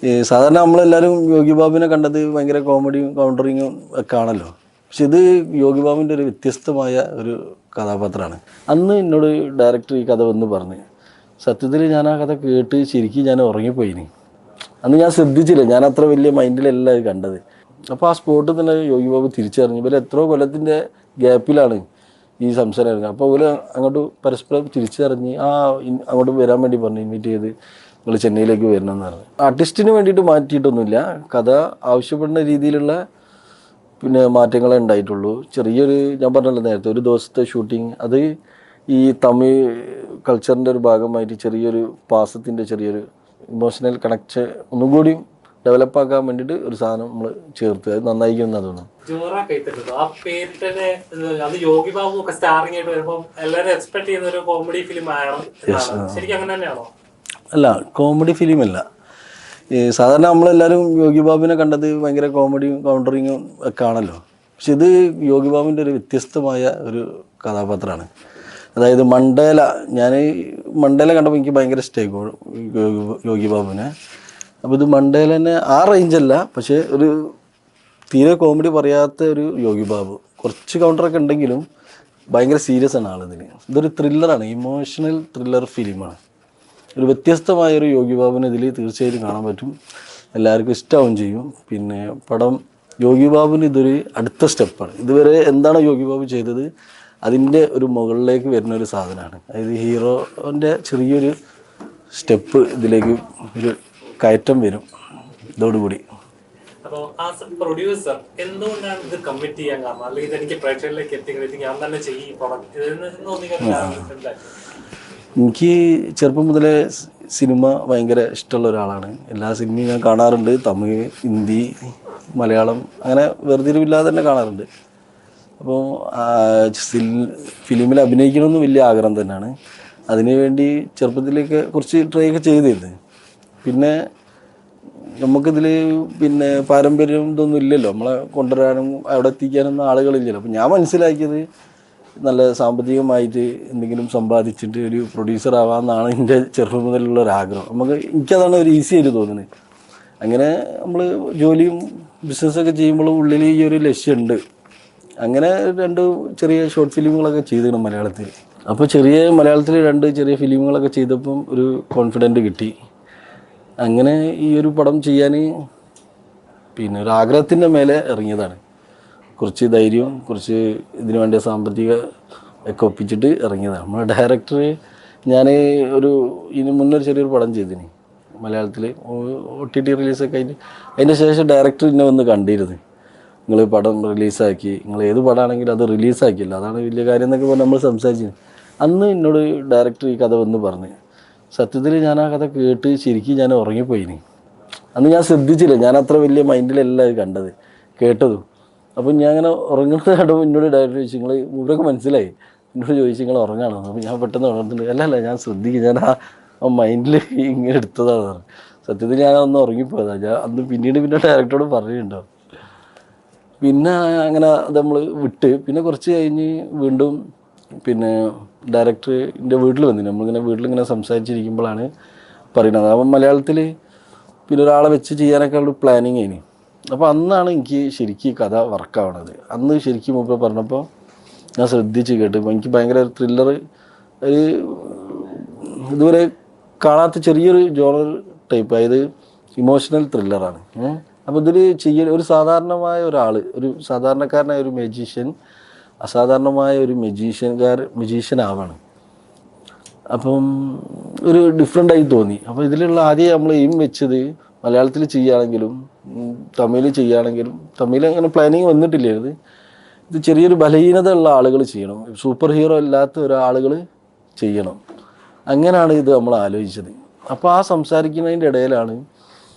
സാധാരണ നമ്മളെല്ലാവരും യോഗി ബാബുവിനെ കണ്ടത് ഭയങ്കര കോമഡിയും കൗണ്ടറിങ്ങും ഒക്കെ ആണല്ലോ. പക്ഷെ ഇത് യോഗി ബാബുവിൻ്റെ ഒരു വ്യത്യസ്തമായ ഒരു കഥാപാത്രമാണ്. അന്ന് എന്നോട് ഡയറക്ടർ ഈ കഥ വന്ന് പറഞ്ഞ്, സത്യത്തിൽ ഞാൻ ആ കഥ കേട്ട് ശരിക്കും ഞാൻ ഉറങ്ങിപ്പോയിന്. അന്ന് ഞാൻ ശ്രദ്ധിച്ചില്ല, ഞാൻ അത്ര വലിയ മൈൻഡിലല്ല ഇത് കണ്ടത്. അപ്പോൾ ആ സ്പോട്ടിൽ തന്നെ യോഗി ബാബു തിരിച്ചറിഞ്ഞു. ഇവർ എത്രയോ കൊല്ലത്തിൻ്റെ ഗ്യാപ്പിലാണ് ഈ സംസാരം ഇറങ്ങുക. അപ്പോൾ ഇവർ അങ്ങോട്ട് പരസ്പരം തിരിച്ചറിഞ്ഞ് അങ്ങോട്ട് വരാൻ വേണ്ടി പറഞ്ഞു, ഇൻവൈറ്റ് ചെയ്ത് നിങ്ങൾ ചെന്നൈയിലേക്ക് വരണമെന്ന് പറഞ്ഞു. ആർട്ടിസ്റ്റിന് വേണ്ടിയിട്ട് മാറ്റിയിട്ടൊന്നുമില്ല, കഥ ആവശ്യപ്പെടുന്ന രീതിയിലുള്ള മാറ്റങ്ങളെ ഉണ്ടായിട്ടുള്ളൂ. ചെറിയൊരു, ഞാൻ പറഞ്ഞല്ലോ നേരത്തെ, ഒരു ദിവസത്തെ ഷൂട്ടിങ്, അത് ഈ തമിഴ് കൾച്ചറിൻ്റെ ഒരു ഭാഗമായിട്ട് ചെറിയൊരു പാസത്തിൻ്റെ ചെറിയൊരു ഇമോഷണൽ കണക്ഷൻ ഒന്നും കൂടി ഡെവലപ്പാക്കാൻ വേണ്ടിയിട്ട് ഒരു സാധനം നമ്മൾ ചേർത്ത്, അത് നന്നായിരിക്കും എന്നാ തോന്നുന്നു. അല്ല, കോമഡി ഫിലിം അല്ല. സാധാരണ നമ്മളെല്ലാവരും യോഗി ബാബുവിനെ കണ്ടത് ഭയങ്കര കോമഡിയും കൗണ്ടറിങ്ങും ഒക്കെ ആണല്ലോ. പക്ഷെ ഇത് യോഗി ബാബുവിൻ്റെ ഒരു വ്യത്യസ്തമായ ഒരു കഥാപാത്രമാണ്. അതായത് മണ്ടേല കണ്ടപ്പോൾ എനിക്ക് ഭയങ്കര ഇഷ്ടമായി യോഗി ബാബുവിനെ. അപ്പോൾ ഇത് മണ്ടേലനെ ആ റേഞ്ചല്ല, പക്ഷേ ഒരു തീരെ കോമഡി പറയാത്ത ഒരു യോഗി ബാബു. കുറച്ച് കൗണ്ടറൊക്കെ ഉണ്ടെങ്കിലും ഭയങ്കര സീരിയസ് ആണ് ആളിതിന്. ഇതൊരു ത്രില്ലറാണ്, ഇമോഷണൽ ത്രില്ലർ ഫിലിമാണ്. ഒരു വ്യത്യസ്തമായൊരു യോഗി ബാബുവിനെ ഇതിൽ തീർച്ചയായിട്ടും കാണാൻ പറ്റും, എല്ലാവർക്കും ഇഷ്ടമാവും ചെയ്യും. പടം യോഗി ബാബുവിന് ഇതൊരു അടുത്ത സ്റ്റെപ്പാണ്. ഇതുവരെ എന്താണ് യോഗി ബാബു ചെയ്തത് അതിൻ്റെ ഒരു മുകളിലേക്ക് വരുന്ന ഒരു സാധനമാണ്. അതായത് ഹീറോൻ്റെ ചെറിയൊരു സ്റ്റെപ്പ് ഇതിലേക്ക് ഒരു കയറ്റം വരും ഇതോടുകൂടി. അപ്പോൾ പ്രൊഡ്യൂസർ എന്തുകൊണ്ടാണ് ഇത് കമ്മിറ്റ് ചെയ്യാൻ കാരണം, അല്ലെങ്കിൽ ഇതെനിക്ക് പ്രേക്ഷകരിലേക്ക് എത്തിക്കുന്നത് ഞാൻ തന്നെ ചെയ്യും എനിക്ക് ചെറുപ്പം മുതലേ സിനിമ ഭയങ്കര ഇഷ്ടമുള്ള ഒരാളാണ്. എല്ലാ സിനിമയും ഞാൻ കാണാറുണ്ട്, തമിഴ്, ഹിന്ദി, മലയാളം, അങ്ങനെ വേർതിരിവില്ലാതെ തന്നെ കാണാറുണ്ട്. അപ്പോൾ ഫിലിമിൽ അഭിനയിക്കണമെന്ന് വലിയ ആഗ്രഹം തന്നെയാണ്. അതിനുവേണ്ടി ചെറുപ്പത്തിലേക്ക് കുറച്ച് ട്രൈ ഒക്കെ ചെയ്തിരുന്നു. പിന്നെ നമുക്കിതിൽ പാരമ്പര്യം ഇതൊന്നും ഇല്ലല്ലോ, നമ്മളെ കൊണ്ടുവരാനും അവിടെ എത്തിക്കാനൊന്നും ആളുകളില്ലല്ലോ. അപ്പോൾ ഞാൻ മനസ്സിലാക്കിയത് നല്ല സാമ്പത്തികമായിട്ട് എന്തെങ്കിലും സമ്പാദിച്ചിട്ട് ഒരു പ്രൊഡ്യൂസർ ആവാമെന്നാണ് എൻ്റെ ചെറുപ്പം മുതലുള്ള ഒരാഗ്രഹം. എനിക്കതാണ് ഒരു ഈസി ആയിട്ട് തോന്നുന്നത്. അങ്ങനെ നമ്മൾ ജോലിയും ബിസിനസ്സൊക്കെ ചെയ്യുമ്പോൾ ഉള്ളിൽ ഈ ഒരു ലക്ഷ്യമുണ്ട്. അങ്ങനെ 2 ചെറിയ ഷോർട്ട് ഫിലിമുകളൊക്കെ ചെയ്തിരുന്നു മലയാളത്തിൽ. അപ്പോൾ മലയാളത്തിൽ 2 ചെറിയ ഫിലിമുകളൊക്കെ ചെയ്തപ്പം ഒരു കോൺഫിഡൻറ്റ് കിട്ടി. അങ്ങനെ ഈ ഒരു പടം ചെയ്യാൻ ഒരു ആഗ്രഹത്തിൻ്റെ മേലെ ഇറങ്ങിയതാണ്. കുറച്ച് ധൈര്യവും കുറച്ച് ഇതിനു വേണ്ടിയ സാമ്പത്തിക ഒക്കെ ഒപ്പിച്ചിട്ട് ഇറങ്ങിയതാണ്. നമ്മുടെ ഡയറക്ടർ, ഞാൻ ഇതിന് മുന്നൊരു ചെറിയൊരു പടം ചെയ്തിന് മലയാളത്തിൽ, OTT റിലീസൊക്കെ ആയിട്ട്. അതിൻ്റെ ശേഷം ഡയറക്ടർ എന്നെ വന്ന് കണ്ടിരുന്നു. നിങ്ങൾ പടം റിലീസാക്കി, നിങ്ങൾ ഏത് പടമാണെങ്കിലും അത് റിലീസാക്കിയില്ല, അതാണ് വലിയ കാര്യം എന്നൊക്കെ പറഞ്ഞ് നമ്മൾ സംസാരിച്ചു. അന്ന് എന്നോട് ഡയറക്ടർ ഈ കഥ വന്ന് പറഞ്ഞ്, സത്യത്തിൽ ഞാൻ ആ കഥ കേട്ട് ശരിക്കും ഞാൻ ഉറങ്ങിപ്പോയിന്. അന്ന് ഞാൻ ശ്രദ്ധിച്ചില്ല, ഞാൻ അത്ര വലിയ മൈൻഡിലല്ല ഇത് കണ്ടത്, കേട്ടതും. അപ്പോൾ ഞാൻ അങ്ങനെ ഉറങ്ങുന്നത് കണ്ടപ്പോൾ എന്നോട് ഡയറക്ടർ ചോദിച്ചു, നിങ്ങൾ ഇവരൊക്കെ മനസ്സിലായി, എന്നോട് ചോദിച്ചു നിങ്ങൾ ഉറങ്ങാണോ? അപ്പോൾ ഞാൻ പെട്ടെന്ന് ഉണർന്നിട്ടുണ്ട്. അല്ല ഞാൻ ശ്രദ്ധിക്കും, ഞാൻ ആ മൈൻഡിൽ ഇങ്ങനെ എടുത്തതാണ് പറഞ്ഞു. സത്യത്തിൽ ഞാൻ ഒന്ന് ഉറങ്ങിപ്പോയതാണ്. ഞാൻ അന്ന് പിന്നീട് ഡയറക്ടറോട് പറഞ്ഞിട്ടുണ്ടോ. പിന്നെ അങ്ങനെ അത് നമ്മൾ വിട്ട്, പിന്നെ കുറച്ച് കഴിഞ്ഞ് വീണ്ടും ഡയറക്ടറിൻ്റെ വീട്ടിൽ വന്നിന്. നമ്മളിങ്ങനെ വീട്ടിലിങ്ങനെ സംസാരിച്ചിരിക്കുമ്പോഴാണ് പറയുന്നത്. അപ്പം മലയാളത്തിൽ ഒരാളെ വെച്ച് ചെയ്യാനൊക്കെ ഉള്ള പ്ലാനിങ് ആയിന്. അപ്പോൾ അന്നാണ് എനിക്ക് ശരിക്കും കഥ വർക്കാവണത്. അന്ന് ശരിക്കും മുമ്പ് പറഞ്ഞപ്പോൾ ഞാൻ ശ്രദ്ധിച്ച് കേട്ടപ്പോൾ എനിക്ക് ഭയങ്കര ത്രില്ലർ, ഒരു ഇതുവരെ കാണാത്ത ചെറിയൊരു ജോണർ ടൈപ്പ്, അതായത് ഇമോഷണൽ ത്രില്ലറാണ്. അപ്പോൾ ഇതിൽ ഒരു സാധാരണമായ ഒരു സാധാരണക്കാരനായ ഒരു മജീഷ്യൻ അസാധാരണമായ ഒരു മജീഷ്യൻ ആവാണ്. അപ്പം ഒരു ഡിഫറെൻ്റായി തോന്നി. അപ്പോൾ ഇതിലുള്ള ആദ്യം നമ്മൾ വെച്ചത് മലയാളത്തിൽ ചെയ്യുകയാണെങ്കിലും തമിഴിൽ ചെയ്യുകയാണെങ്കിലും, തമിഴിൽ അങ്ങനെ പ്ലാനിങ് വന്നിട്ടില്ല. ഇത് ചെറിയൊരു ബലഹീനത ഉള്ള ആളുകൾ ചെയ്യണം, സൂപ്പർ ഹീറോ അല്ലാത്ത ഒരാളുകൾ ചെയ്യണം. അങ്ങനെയാണ് ഇത് നമ്മൾ ആലോചിച്ചത്. അപ്പോൾ ആ സംസാരിക്കുന്നതിൻ്റെ ഇടയിലാണ്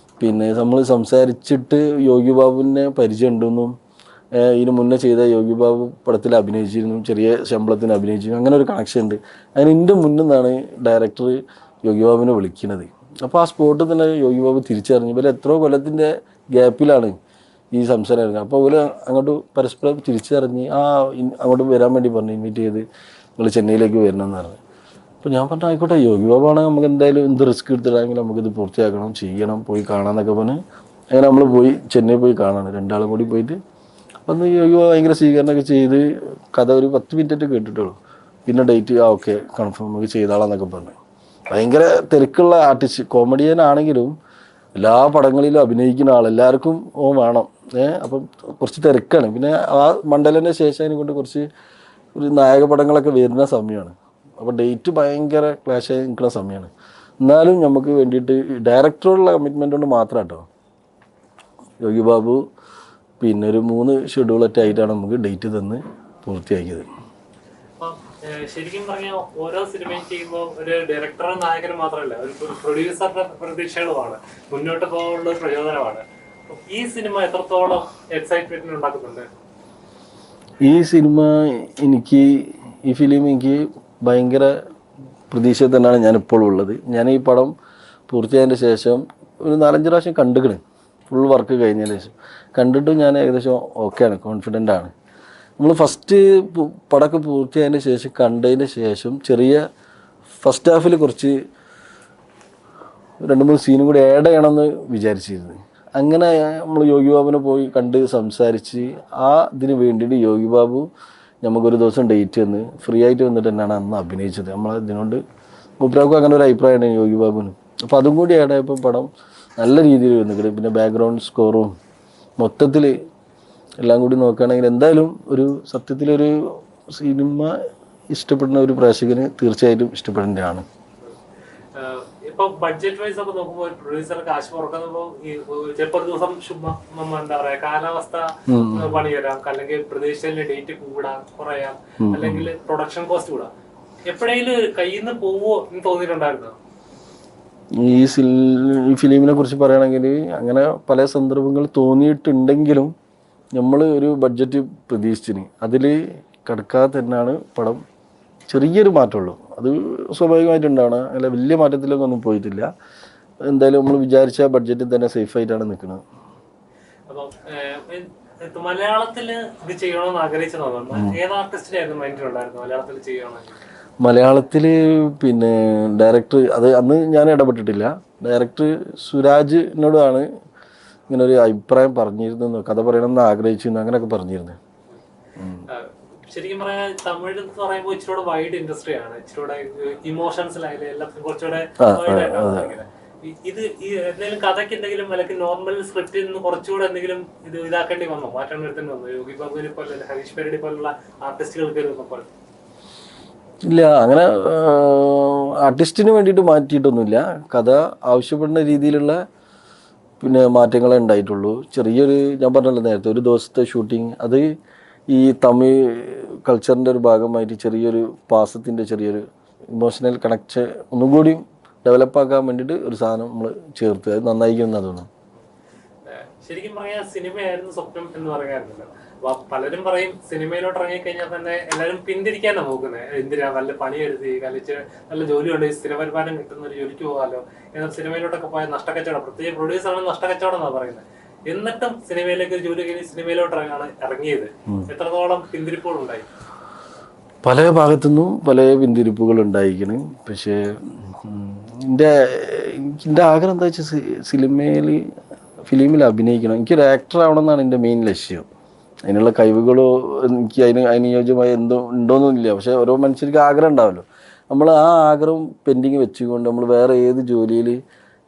നമ്മൾ സംസാരിച്ചിട്ട് യോഗി ബാബുവിനെ പരിചയമുണ്ടെന്നും ഇതിന് മുന്നേ ചെയ്ത യോഗി ബാബു പടത്തിൽ അഭിനയിച്ചിരുന്നു, ചെറിയ ശമ്പളത്തിന് അഭിനയിച്ചിരുന്നു, അങ്ങനെ ഒരു കണക്ഷൻ ഉണ്ട്. അങ്ങനെ എൻ്റെ മുന്നിൽ നിന്നാണ് ഡയറക്ടർ യോഗി ബാബുവിനെ വിളിക്കുന്നത്. അപ്പോൾ ആ സ്പോട്ടിൽ തന്നെ യോഗി ബാബു തിരിച്ചറിഞ്ഞു. ഇവർ എത്രയോ കൊല്ലത്തിൻ്റെ ഗ്യാപ്പിലാണ് ഈ സംസാരം ഇറങ്ങുക. അപ്പോൾ ഇവർ അങ്ങോട്ട് പരസ്പരം തിരിച്ചറിഞ്ഞ് അങ്ങോട്ട് വരാൻ വേണ്ടി പറഞ്ഞു, ഇൻവൈറ്റ് ചെയ്ത് നിങ്ങൾ ചെന്നൈയിലേക്ക് വരണമെന്ന് പറഞ്ഞു. അപ്പോൾ ഞാൻ പറഞ്ഞു ആയിക്കോട്ടെ, യോഗി ബാബാണെങ്കിൽ നമുക്ക് എന്തായാലും എന്ത് റിസ്ക് എടുത്തിട്ടാണെങ്കിൽ നമുക്കിത് പൂർത്തിയാക്കണം, ചെയ്യണം, പോയി കാണാമെന്നൊക്കെ പറഞ്ഞ് അങ്ങനെ നമ്മൾ പോയി ചെന്നൈ പോയി കാണാണ്, രണ്ടാളും കൂടി പോയിട്ട്. അന്ന് യോഗി ബാബ ഭയങ്കര സ്വീകരണമൊക്കെ ചെയ്ത് കഥ ഒരു 10 മിനിറ്റ് കേട്ടിട്ടുള്ളൂ. പിന്നെ ഡേറ്റ് ഓക്കെ കൺഫേം നമുക്ക് ചെയ്താളാന്നൊക്കെ പറഞ്ഞു. ഭയങ്കര തിരക്കുള്ള ആർട്ടിസ്റ്റ്, കോമഡിയൻ ആണെങ്കിലും എല്ലാ പടങ്ങളിലും അഭിനയിക്കുന്ന ആളെല്ലാവർക്കും വേണം. അപ്പം കുറച്ച് തിരക്കാണ്. പിന്നെ ആ മണ്ഡലൻ്റെ ശേഷം അതിനെ കൊണ്ട് കുറച്ച് ഒരു നായക പടങ്ങളൊക്കെ വരുന്ന സമയമാണ്. അപ്പോൾ ഡേറ്റ് ഭയങ്കര ക്ലാഷായി നിൽക്കുന്ന സമയമാണ്. എന്നാലും നമുക്ക് വേണ്ടിയിട്ട് ഡയറക്ടറുള്ള കമ്മിറ്റ്മെൻ്റ് കൊണ്ട് മാത്രം കേട്ടോ യോഗി ബാബു പിന്നെ ഒരു 3 ഷെഡ്യൂളൊക്കെ ആയിട്ടാണ് നമുക്ക് ഡേറ്റ് തന്ന് പൂർത്തിയാക്കിയത്. ശരിക്കും പറഞ്ഞാൽ ഓരോ സിനിമയും ചെയ്യുമ്പോൾ ഒരു ഡയറക്ടറും നായകനും മാത്രമല്ല, ഒരു പ്രൊഡ്യൂസറുടെ പ്രതീക്ഷകളുമാണ്, മുന്നോട്ട് പോകാനുള്ള പ്രചോദനമാണ്. ഈ സിനിമ എത്രത്തോളം എക്സൈറ്റ്മെന്റ് ഉണ്ടാക്കുന്നുണ്ട്? ഈ സിനിമ ഈ ഫിലിം എനിക്ക് ഭയങ്കര പ്രതീക്ഷ തന്നെയാണ് ഞാനിപ്പോൾ ഉള്ളത്. ഞാൻ ഈ പടം പൂർത്തിയായതിൻ്റെ ശേഷം ഒരു 4-5 പ്രാവശ്യം കണ്ടുകണ്. ഫുൾ വർക്ക് കഴിഞ്ഞതിന് ശേഷം കണ്ടിട്ടും ഞാൻ ഏകദേശം ഓക്കെയാണ്, കോൺഫിഡൻ്റ് ആണ്. നമ്മൾ ഫസ്റ്റ് പടമൊക്കെ പൂർത്തിയായതിന് ശേഷം കണ്ടതിന് ശേഷം ചെറിയ ഫസ്റ്റ് ഹാഫിൽ കുറച്ച് 2-3 സീനും കൂടി ആഡ് ചെയ്യണമെന്ന് വിചാരിച്ചിരുന്നു. അങ്ങനെ നമ്മൾ യോഗി ബാബുവിനെ പോയി കണ്ട് സംസാരിച്ച് ഇതിന് വേണ്ടിയിട്ട് യോഗി ബാബു നമുക്കൊരു ദിവസം ഡേറ്റ് തന്ന് ഫ്രീ ആയിട്ട് വന്നിട്ട് തന്നെയാണ് അന്ന് അഭിനയിച്ചത്. നമ്മളതിനോട് മൂപ്പരാക്കും അങ്ങനെ ഒരു അഭിപ്രായമാണ് യോഗി ബാബുവിന്. അപ്പോൾ അതും കൂടി ആഡ് ആയപ്പോൾ പടം നല്ല രീതിയിൽ വന്നിട്ട് പിന്നെ ബാക്ക്ഗ്രൗണ്ട് സ്കോറും മൊത്തത്തിൽ എല്ലാം കൂടി നോക്കുകയാണെങ്കിൽ എന്തായാലും ഒരു സത്യത്തിലൊരു സിനിമ ഇഷ്ടപ്പെടുന്ന ഒരു പ്രേക്ഷകന് തീർച്ചയായിട്ടും ഇഷ്ടപ്പെടേണ്ടതാണ്. ഇപ്പൊ ബഡ്ജറ്റ് വൈസ് ഒക്കെ നോക്കുമ്പോൾ പ്രൊഡ്യൂസർ കാശ് പുറക്കുന്നപ്പോ ചിലപ്പോ ഒരു ദിവസം എന്താ പറയാ കാലാവസ്ഥ പണി വരാം, അല്ലെങ്കിൽ പ്രതീക്ഷയിലെ ഡേറ്റ് കൂടാം കുറയാം, അല്ലെങ്കിൽ പ്രൊഡക്ഷൻ കോസ്റ്റ് കൂടാം. എപ്പോഴെങ്കിലും കയ്യിൽ നിന്ന് പോവോ എന്ന് തോന്നിയിട്ടുണ്ടായിരുന്നോ? ഈ ഫിലിമിനെ കുറിച്ച് പറയുകയാണെങ്കിൽ അങ്ങനെ പല സന്ദർഭങ്ങൾ തോന്നിയിട്ടുണ്ടെങ്കിലും നമ്മൾ ഒരു ബഡ്ജറ്റ് പ്രതീക്ഷിച്ചിന് അതിൽ കിടക്കാതെ തന്നെയാണ് പടം ചെറിയൊരു മാറ്റമുള്ളൂ. അത് സ്വാഭാവികമായിട്ടുണ്ടാണ്, അല്ല വലിയ മാറ്റത്തിലൊക്കെ ഒന്നും പോയിട്ടില്ല. എന്തായാലും നമ്മൾ വിചാരിച്ച ബഡ്ജറ്റിൽ തന്നെ സേഫായിട്ടാണ് നിൽക്കുന്നത്. അപ്പം മലയാളത്തില് ഇത് ചെയ്യണമെന്ന് ആഗ്രഹിച്ചതാണ്. ഏത് ആർട്ടിസ്റ്റിനായിരുന്നു മൈൻഡിലുണ്ടായിരുന്നു മലയാളത്തിൽ ചെയ്യണമെന്ന്? മലയാളത്തിൽ പിന്നെ ഡയറക്ടർ അത് അന്ന് ഞാൻ ഇടപെട്ടിട്ടില്ല. ഡയറക്ടർ സുരാജിനോടാണ് ഇങ്ങനെ ഒരു അഭിപ്രായം പറഞ്ഞിരുന്നു, കഥ പറയണമെന്ന് ആഗ്രഹിച്ചിരുന്നു, അങ്ങനെയൊക്കെ പറഞ്ഞിരുന്നു. ശരിക്കും പറയാൻ തമിഴ് എന്ന് പറയുമ്പോൾ ഇച്ചിരൂടെ വൈഡ് ഇൻഡസ്ട്രിയാണ്, ഇച്ചിരൂടെ ഇമോഷൻസിലായാലും എല്ലാം കുറച്ചുകൂടെ ഇത് എന്തെങ്കിലും കഥയ്ക്ക് എന്തെങ്കിലും അല്ലെങ്കിൽ നോർമൽ സ്ക്രിപ്റ്റിൽ നിന്ന് കുറച്ചുകൂടെ എന്തെങ്കിലും ഇതാക്കേണ്ടി വന്നോ, മാറ്റം വരുത്തേണ്ടി വന്നോ യോഗി ബാബുവിനെ പോലെ ഹരീഷ് പെരടി പോലുള്ള ആർട്ടിസ്റ്റുകൾക്ക് പോലെ? ഇല്ല, അങ്ങനെ ആർട്ടിസ്റ്റിന് വേണ്ടിയിട്ട് മാറ്റിയിട്ടൊന്നുമില്ല. കഥ ആവശ്യപ്പെടുന്ന രീതിയിലുള്ള പിന്നെ മാറ്റങ്ങളെ ഉണ്ടായിട്ടുള്ളൂ. ചെറിയൊരു ഞാൻ പറഞ്ഞല്ലോ നേരത്തെ ഒരു ദിവസത്തെ ഷൂട്ടിങ്, അത് ഈ തമിഴ് കൾച്ചറിൻ്റെ ഒരു ഭാഗമായിട്ട് ചെറിയൊരു പാസത്തിൻ്റെ ചെറിയൊരു ഇമോഷണൽ കണക്ഷൻ ഒന്നും കൂടി ഡെവലപ്പാക്കാൻ വേണ്ടിയിട്ട് ഒരു സാധനം നമ്മൾ ചേർത്ത്, അത് നന്നായിരിക്കും തോന്നുന്നു. ശരിക്കും പറയാൻ സിനിമയായിരുന്നു സ്വപ്നം എന്ന് പറയാറുണ്ടല്ലോ. അപ്പൊ പലരും പറയും സിനിമയിലോട്ട് ഇറങ്ങിക്കഴിഞ്ഞാൽ തന്നെ എല്ലാവരും പിന്തിരിക്കാനാണ് നോക്കുന്നത്. എന്തിനാ നല്ല പണിയെടുത്ത് കളിച്ച് നല്ല ജോലി ഉണ്ട്, സ്ഥിര വരുമാനം കിട്ടുന്ന ഒരു ജോലിക്ക് പോകാമല്ലോ. എന്നാൽ സിനിമയിലോട്ടൊക്കെ പോയാൽ നഷ്ടക്കച്ചവടം, പ്രത്യേകിച്ച് പ്രൊഡ്യൂസറാണ് നഷ്ടക്കച്ചവടം എന്നാണ് പറയുന്നത്. എന്നിട്ടും സിനിമയിലേക്ക് ജോലി കഴിഞ്ഞ് സിനിമയിലോട്ട് ഇറങ്ങിയത് എത്രത്തോളം പിന്തിരിപ്പുകളുണ്ടായി? പല ഭാഗത്തുനിന്നും പല പിന്തിരിപ്പുകൾ ഉണ്ടായിരിക്കണം. പക്ഷേ എൻ്റെ ആഗ്രഹം എന്താ വെച്ചാൽ ഫിലിമിൽ അഭിനയിക്കണം. എനിക്കൊരു ആക്ടർ ആവണമെന്നാണ് എൻ്റെ മെയിൻ ലക്ഷ്യം. അതിനുള്ള കഴിവുകളോ എനിക്ക് അതിനുയോജ്യമായ ഉണ്ടോയെന്നില്ല. പക്ഷേ ഓരോ മനുഷ്യർക്ക് ആഗ്രഹം ഉണ്ടാവുമല്ലോ. നമ്മൾ ആ ആഗ്രഹം പെൻഡിങ് വെച്ചുകൊണ്ട് നമ്മൾ വേറെ ഏത് ജോലിയിൽ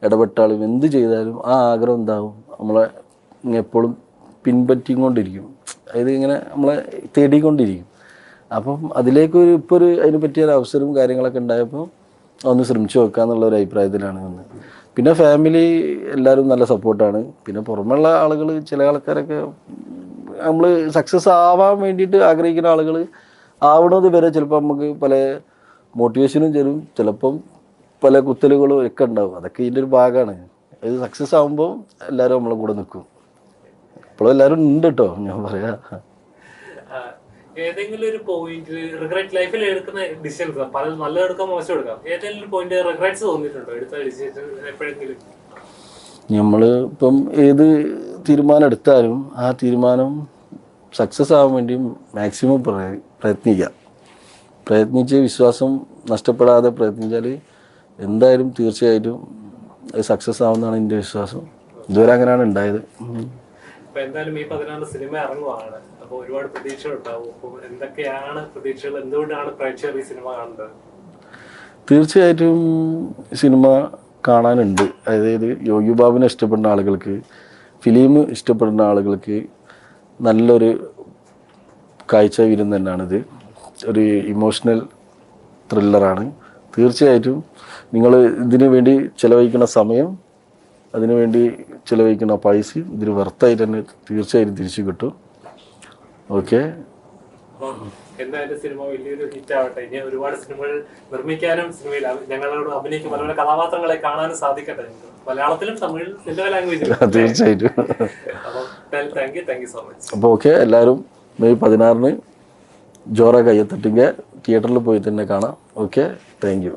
ഇടപെട്ടാലും എന്ത് ചെയ്താലും ആ ആഗ്രഹം എന്താവും നമ്മളെ എപ്പോഴും പിൻപറ്റിക്കൊണ്ടിരിക്കും. അതായത് ഇങ്ങനെ നമ്മളെ തേടിക്കൊണ്ടിരിക്കും. അപ്പം അതിലേക്ക് ഇപ്പോൾ അതിന് പറ്റിയൊരു അവസരവും കാര്യങ്ങളൊക്കെ ഉണ്ടായപ്പോൾ ഒന്ന് ശ്രമിച്ചു നോക്കുക എന്നുള്ള ഒരു അഭിപ്രായത്തിലാണ് വന്നത്. പിന്നെ ഫാമിലി എല്ലാവരും നല്ല സപ്പോർട്ടാണ്. പിന്നെ പുറമെയുള്ള ആളുകൾ, ചില ആൾക്കാരൊക്കെ നമ്മൾ സക്സസ് ആവാൻ വേണ്ടിയിട്ട് ആഗ്രഹിക്കുന്ന ആളുകൾ ആവണത് വരെ ചിലപ്പോൾ നമുക്ക് പല മോട്ടിവേഷനും തരും, ചിലപ്പം പല കുത്തലുകളും ഒക്കെ ഉണ്ടാവും. അതൊക്കെ ഇതിൻ്റെ ഒരു ഭാഗമാണ്. അത് സക്സസ് ആകുമ്പോൾ എല്ലാവരും നമ്മളെ കൂടെ നിൽക്കും. ഇപ്പോഴും എല്ലാവരും ഉണ്ട് കേട്ടോ, ഞാൻ പറയാം. ഏതെങ്കിലും ഒരു പോയിന്റ് റിഗ്രറ്റ് ലൈഫിൽ എടുക്കുന്ന ഡിസിഷൻസ് പല നല്ല എടുക്കാം മോശം എടുക്കാം, ഏതെങ്കിലും ഒരു പോയിന്റ് റിഗ്രറ്റ്സ് തോന്നിയിട്ടുണ്ടോ എടുത്ത ഡിസിഷൻ എപ്പോഴെങ്കിലും? നമ്മൾ ഇപ്പം ഏത് തീരുമാനം എടുത്താലും ആ തീരുമാനം സക്സസ് ആവാൻ വേണ്ടി മാക്സിമം പ്രയത്നിക്കുക. പ്രയത്നിച്ച് വിശ്വാസം നഷ്ടപ്പെടാതെ പ്രയത്നിച്ചാൽ എന്തായാലും തീർച്ചയായിട്ടും അത് സക്സസ് ആവുമെന്നാണ് എൻ്റെ വിശ്വാസം. ഇതുവരെ അങ്ങനെയാണ് ഉണ്ടായത്. അപ്പൊ എന്തായാലും ഈ 16 സിനിമ ഇറങ്ങുവാണ്. അപ്പോൾ ഒരുപാട് പ്രതീക്ഷകൾ ഉണ്ടാവും. അപ്പോൾ എന്തൊക്കെയാണ് പ്രതീക്ഷകൾ? എന്തുകൊണ്ടാണ് പ്രേക്ഷകർ ഈ സിനിമ കാണുന്നത്? തീർച്ചയായിട്ടും സിനിമ കാണാനുണ്ട്. അതായത് യോഗി ബാബുവിനെ ഇഷ്ടപ്പെടുന്ന ആളുകൾക്ക്, ഫിലിം ഇഷ്ടപ്പെടുന്ന ആളുകൾക്ക് നല്ലൊരു കാഴ്ച വിരുന്ന് തന്നെയാണിത്. ഒരു ഇമോഷണൽ ത്രില്ലറാണ്. തീർച്ചയായിട്ടും നിങ്ങൾ ഇതിനു വേണ്ടി ചിലവഴിക്കുന്ന സമയം, അതിനുവേണ്ടി ചിലവഴിക്കുന്ന പൈസയും ഇതിന് വെർത്തായിട്ട് തന്നെ തീർച്ചയായിട്ടും തിരിച്ചു കിട്ടും. ഓക്കെ, എന്തായാലും സിനിമ വലിയൊരു ഹിറ്റ് ആവട്ടെ. ഇനി ഒരുപാട് സിനിമകൾ നിർമ്മിക്കാനും സിനിമയിൽ ഞങ്ങളോട് അഭിനയിക്കും പല പല കഥാപാത്രങ്ങളെ കാണാനും സാധിക്കട്ടെ. മലയാളത്തിലും തമിഴിലും എല്ലാ ലാംഗ്വേജിലും. തീർച്ചയായിട്ടും. അപ്പോൾ താങ്ക് യു സോ മച്ച്. അപ്പോൾ ഓക്കെ, എല്ലാവരും മെയ് 16 ജോറ കയ്യെത്തട്ടിങ്ക തിയേറ്ററിൽ പോയി തന്നെ കാണാം. Okay, thank you.